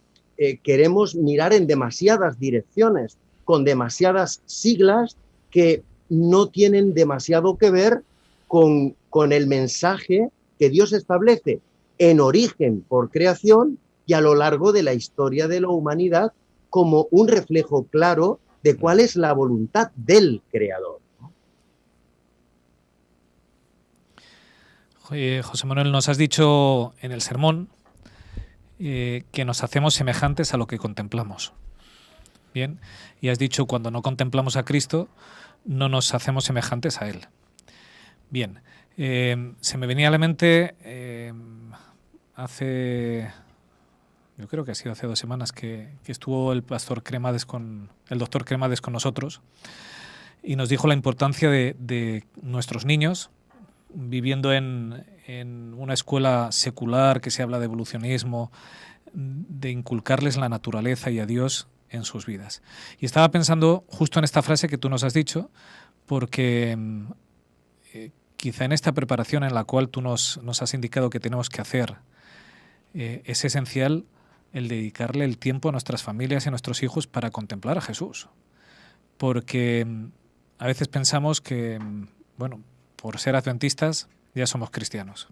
queremos mirar en demasiadas direcciones, con demasiadas siglas que no tienen demasiado que ver con el mensaje que Dios establece en origen por creación y a lo largo de la historia de la humanidad como un reflejo claro de cuál es la voluntad del Creador. José Manuel, nos has dicho en el sermón que nos hacemos semejantes a lo que contemplamos. Bien, y has dicho cuando no contemplamos a Cristo, no nos hacemos semejantes a Él. Bien, se me venía a la mente yo creo que ha sido hace 2 semanas que estuvo el doctor Cremades con nosotros y nos dijo la importancia de nuestros niños viviendo en una escuela secular que se habla de evolucionismo, de inculcarles la naturaleza y a Dios en sus vidas. Y estaba pensando justo en esta frase que tú nos has dicho, porque quizá en esta preparación en la cual tú nos has indicado que tenemos que hacer, es esencial el dedicarle el tiempo a nuestras familias y a nuestros hijos para contemplar a Jesús. Porque a veces pensamos que, bueno, por ser adventistas ya somos cristianos.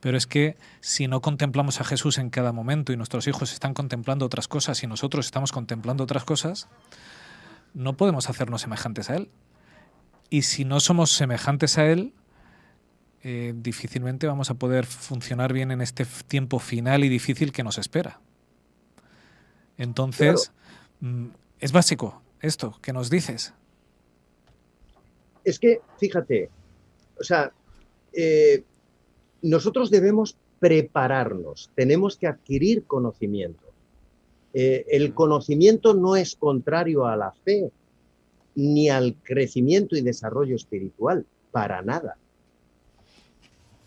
Pero es que si no contemplamos a Jesús en cada momento y nuestros hijos están contemplando otras cosas y nosotros estamos contemplando otras cosas, no podemos hacernos semejantes a Él. Y si no somos semejantes a Él, difícilmente vamos a poder funcionar bien en este tiempo final y difícil que nos espera. Entonces, claro, es básico esto que nos dices. Es que, fíjate, o sea, nosotros debemos prepararnos, tenemos que adquirir conocimiento. El conocimiento no es contrario a la fe, ni al crecimiento y desarrollo espiritual, para nada.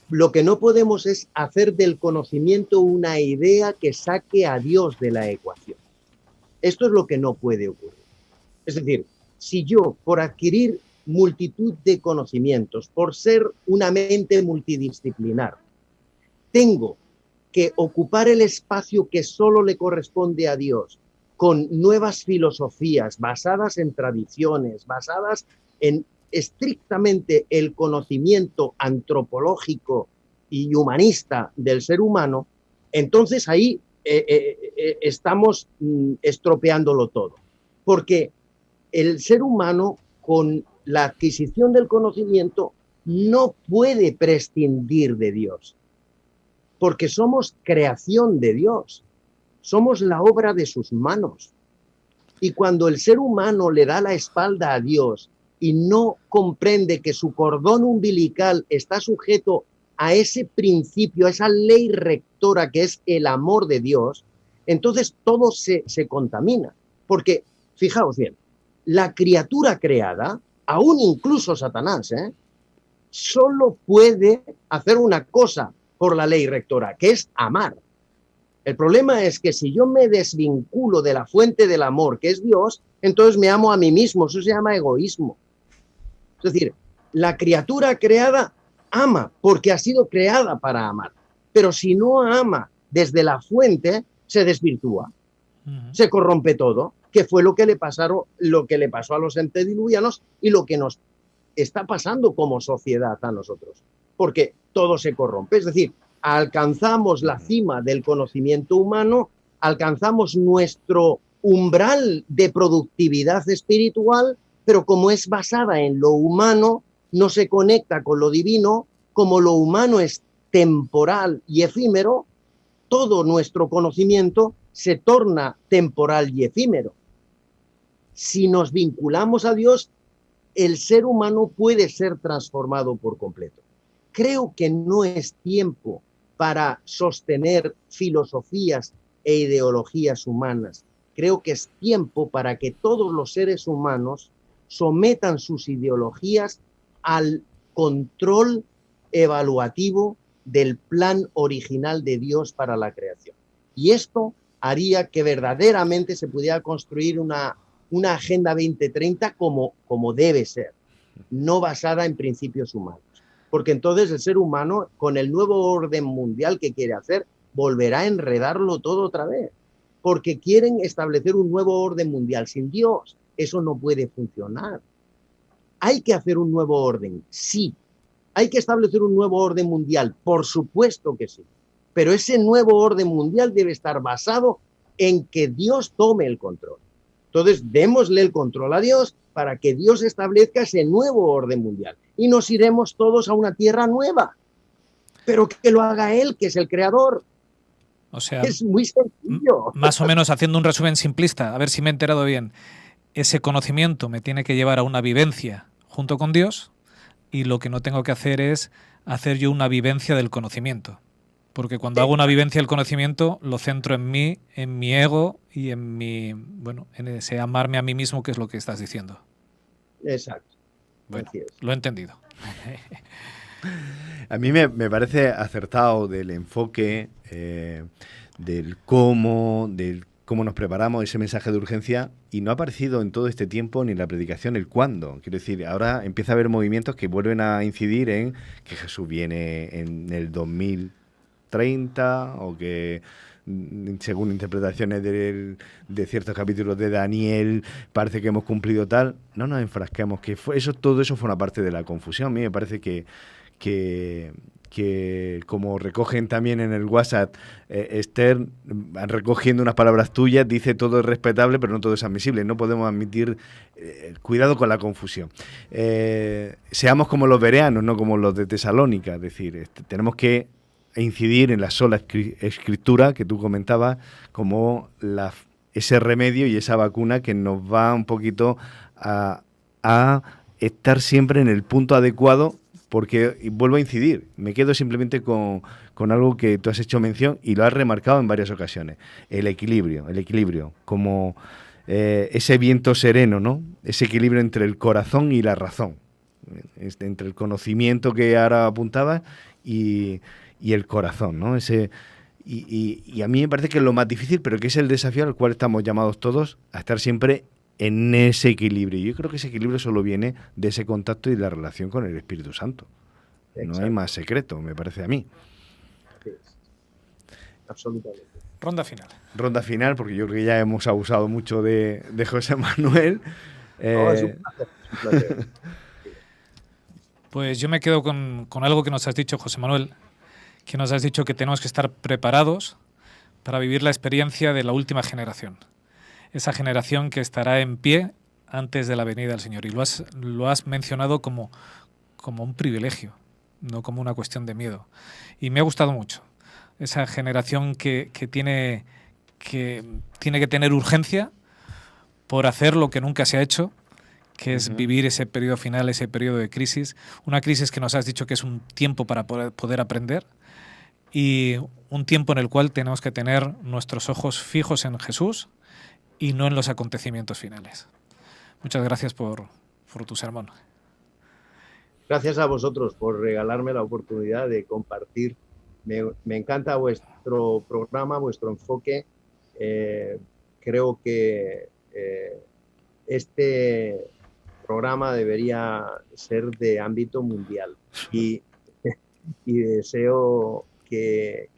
Lo que no podemos es hacer del conocimiento una idea que saque a Dios de la ecuación. Esto es lo que no puede ocurrir. Es decir, si yo, por adquirir multitud de conocimientos, por ser una mente multidisciplinar, tengo que ocupar el espacio que solo le corresponde a Dios con nuevas filosofías basadas en tradiciones, basadas en estrictamente el conocimiento antropológico y humanista del ser humano, entonces ahí estamos estropeándolo todo. Porque el ser humano, con la adquisición del conocimiento, no puede prescindir de Dios. Porque somos creación de Dios. Somos la obra de sus manos. Y cuando el ser humano le da la espalda a Dios y no comprende que su cordón umbilical está sujeto a ese principio, a esa ley rectora que es el amor de Dios, entonces todo se contamina. Porque, fijaos bien, la criatura creada, aún incluso Satanás, solo puede hacer una cosa por la ley rectora, que es amar. El problema es que si yo me desvinculo de la fuente del amor, que es Dios, entonces me amo a mí mismo. Eso se llama egoísmo. Es decir, la criatura creada ama porque ha sido creada para amar. Pero si no ama desde la fuente, se desvirtúa. Se corrompe todo, que fue lo que le pasó a los antediluvianos y lo que nos está pasando como sociedad a nosotros. Porque todo se corrompe. Es decir, alcanzamos la cima del conocimiento humano, alcanzamos nuestro umbral de productividad espiritual, pero como es basada en lo humano, no se conecta con lo divino, como lo humano es temporal y efímero, todo nuestro conocimiento se torna temporal y efímero. Si nos vinculamos a Dios, el ser humano puede ser transformado por completo. Creo que no es tiempo para sostener filosofías e ideologías humanas. Creo que es tiempo para que todos los seres humanos sometan sus ideologías al control evaluativo del plan original de Dios para la creación. Y esto haría que verdaderamente se pudiera construir una Agenda 2030 como debe ser, no basada en principios humanos. Porque entonces el ser humano, con el nuevo orden mundial que quiere hacer, volverá a enredarlo todo otra vez. Porque quieren establecer un nuevo orden mundial sin Dios. Eso no puede funcionar. ¿Hay que hacer un nuevo orden? Sí. ¿Hay que establecer un nuevo orden mundial? Por supuesto que sí. Pero ese nuevo orden mundial debe estar basado en que Dios tome el control. Entonces, démosle el control a Dios para que Dios establezca ese nuevo orden mundial. Y nos iremos todos a una tierra nueva. Pero que lo haga Él, que es el creador. O sea, es muy sencillo. Más o menos haciendo un resumen simplista, a ver si me he enterado bien. Ese conocimiento me tiene que llevar a una vivencia junto con Dios y lo que no tengo que hacer es hacer yo una vivencia del conocimiento. Porque cuando hago una vivencia del conocimiento, lo centro en mí, en mi ego y en en ese amarme a mí mismo, que es lo que estás diciendo. Exacto. Bueno, lo he entendido. A mí me parece acertado del enfoque, del cómo nos preparamos, ese mensaje de urgencia, y no ha aparecido en todo este tiempo ni en la predicación el cuándo. Quiero decir, ahora empieza a haber movimientos que vuelven a incidir en que Jesús viene en el 2030 o que, según interpretaciones de ciertos capítulos de Daniel, parece que hemos cumplido tal. No nos enfrasquemos, que todo eso forma parte de la confusión. A mí me parece que como recogen también en el WhatsApp, Esther, recogiendo unas palabras tuyas, dice todo es respetable, pero no todo es admisible. No podemos admitir, cuidado con la confusión. Seamos como los bereanos, no como los de Tesalónica. Es decir, tenemos que incidir en la sola escritura que tú comentabas como ese remedio y esa vacuna que nos va un poquito a estar siempre en el punto adecuado. Porque, y vuelvo a incidir, me quedo simplemente con algo que tú has hecho mención y lo has remarcado en varias ocasiones, el equilibrio, como ese viento sereno, ¿no? Ese equilibrio entre el corazón y la razón, entre el conocimiento que ahora apuntabas y el corazón, ¿no? Y a mí me parece que es lo más difícil, pero que es el desafío al cual estamos llamados todos a estar siempre en ese equilibrio. Yo creo que ese equilibrio solo viene de ese contacto y de la relación con el Espíritu Santo. Exacto. No hay más secreto, me parece a mí. Sí, absolutamente. Ronda final, porque yo creo que ya hemos abusado mucho de José Manuel. Es un placer. Pues yo me quedo con algo que nos has dicho, José Manuel, que nos has dicho que tenemos que estar preparados para vivir la experiencia de la última generación. Esa generación que estará en pie antes de la venida del Señor. Y lo has mencionado como un privilegio, no como una cuestión de miedo. Y me ha gustado mucho. Esa generación que tiene que tener urgencia por hacer lo que nunca se ha hecho, que es vivir ese periodo final, ese periodo de crisis. Una crisis que nos has dicho que es un tiempo para poder aprender y un tiempo en el cual tenemos que tener nuestros ojos fijos en Jesús y no en los acontecimientos finales. Muchas gracias por tu sermón. Gracias a vosotros por regalarme la oportunidad de compartir. Me encanta vuestro programa, vuestro enfoque. Creo que este programa debería ser de ámbito mundial y deseo que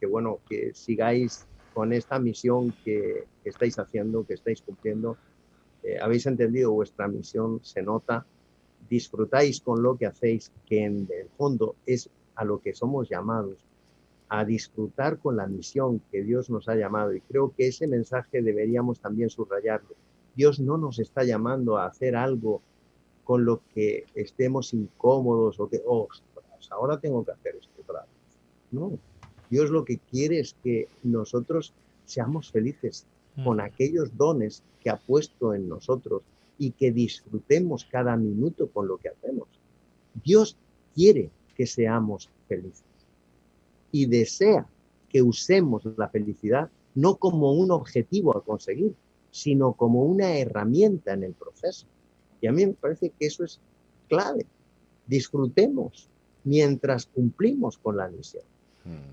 sigáis con esta misión que estáis haciendo, que estáis cumpliendo. Habéis entendido vuestra misión, se nota, disfrutáis con lo que hacéis, que en el fondo es a lo que somos llamados, a disfrutar con la misión que Dios nos ha llamado. Y creo que ese mensaje deberíamos también subrayarlo. Dios no nos está llamando a hacer algo con lo que estemos incómodos o que, ahora tengo que hacer esto otra vez. No. Dios lo que quiere es que nosotros seamos felices con aquellos dones que ha puesto en nosotros y que disfrutemos cada minuto con lo que hacemos. Dios quiere que seamos felices y desea que usemos la felicidad no como un objetivo a conseguir, sino como una herramienta en el proceso. Y a mí me parece que eso es clave. Disfrutemos mientras cumplimos con la misión.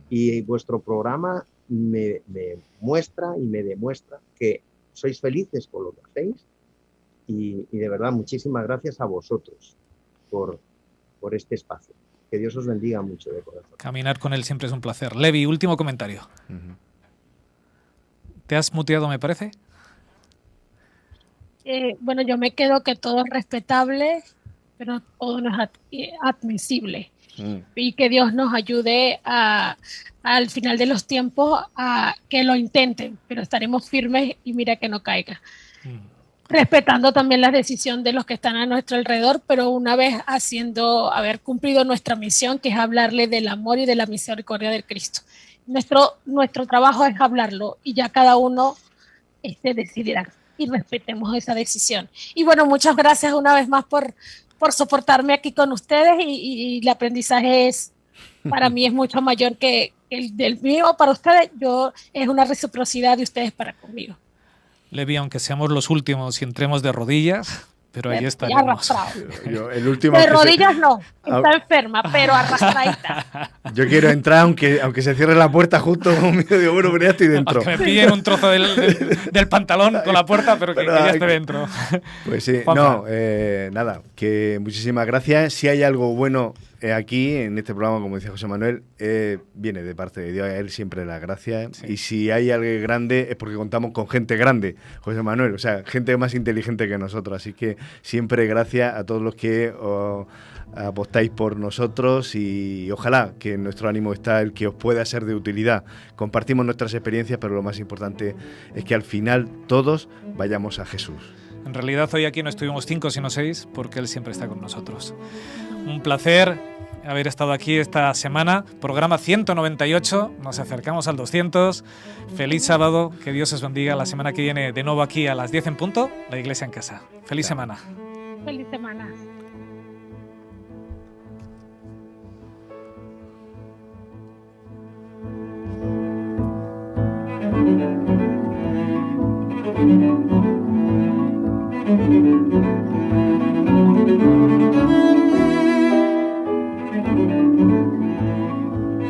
Y vuestro programa me muestra y me demuestra que sois felices con lo que hacéis y de verdad muchísimas gracias a vosotros por este espacio. Que Dios os bendiga mucho de corazón. Caminar con él siempre es un placer. Levi, último comentario. ¿Te has muteado, me parece? Bueno, yo me quedo que todo es respetable, pero todo no es admisible. Y que Dios nos ayude al final de los tiempos a que lo intenten, pero estaremos firmes y mira que no caiga. Respetando también la decisión de los que están a nuestro alrededor, pero una vez haber cumplido nuestra misión, que es hablarle del amor y de la misericordia de Cristo. Nuestro trabajo es hablarlo y ya cada uno decidirá y respetemos esa decisión. Y bueno, muchas gracias una vez más por por soportarme aquí con ustedes y el aprendizaje para mí es mucho mayor que el del mío para ustedes. Es una reciprocidad de ustedes para conmigo. Levi, aunque seamos los últimos y entremos de rodillas, pero ahí estaremos. El último de rodillas no, está enferma, pero arrastradita. Yo quiero entrar aunque se cierre la puerta justo conmigo. Digo, bueno, pero ya estoy dentro. Aunque me pillen un trozo del pantalón con la puerta, pero que ya esté dentro. Pues sí, no, nada, que muchísimas gracias. Si hay algo bueno aquí en este programa, como decía José Manuel, viene de parte de Dios, a él siempre las gracias. Sí. Y si hay algo grande es porque contamos con gente grande, José Manuel, o sea, gente más inteligente que nosotros. Así que siempre gracias a todos los que apostáis por nosotros y ojalá que nuestro ánimo está el que os pueda ser de utilidad. Compartimos nuestras experiencias, pero lo más importante es que al final todos vayamos a Jesús. En realidad hoy aquí no estuvimos 5 sino 6 porque Él siempre está con nosotros. Un placer haber estado aquí esta semana, programa 198, nos acercamos al 200. Feliz sábado, que Dios os bendiga. La semana que viene de nuevo aquí a las 10 en punto, la Iglesia en Casa. Feliz semana. Feliz semana.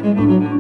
Thank you.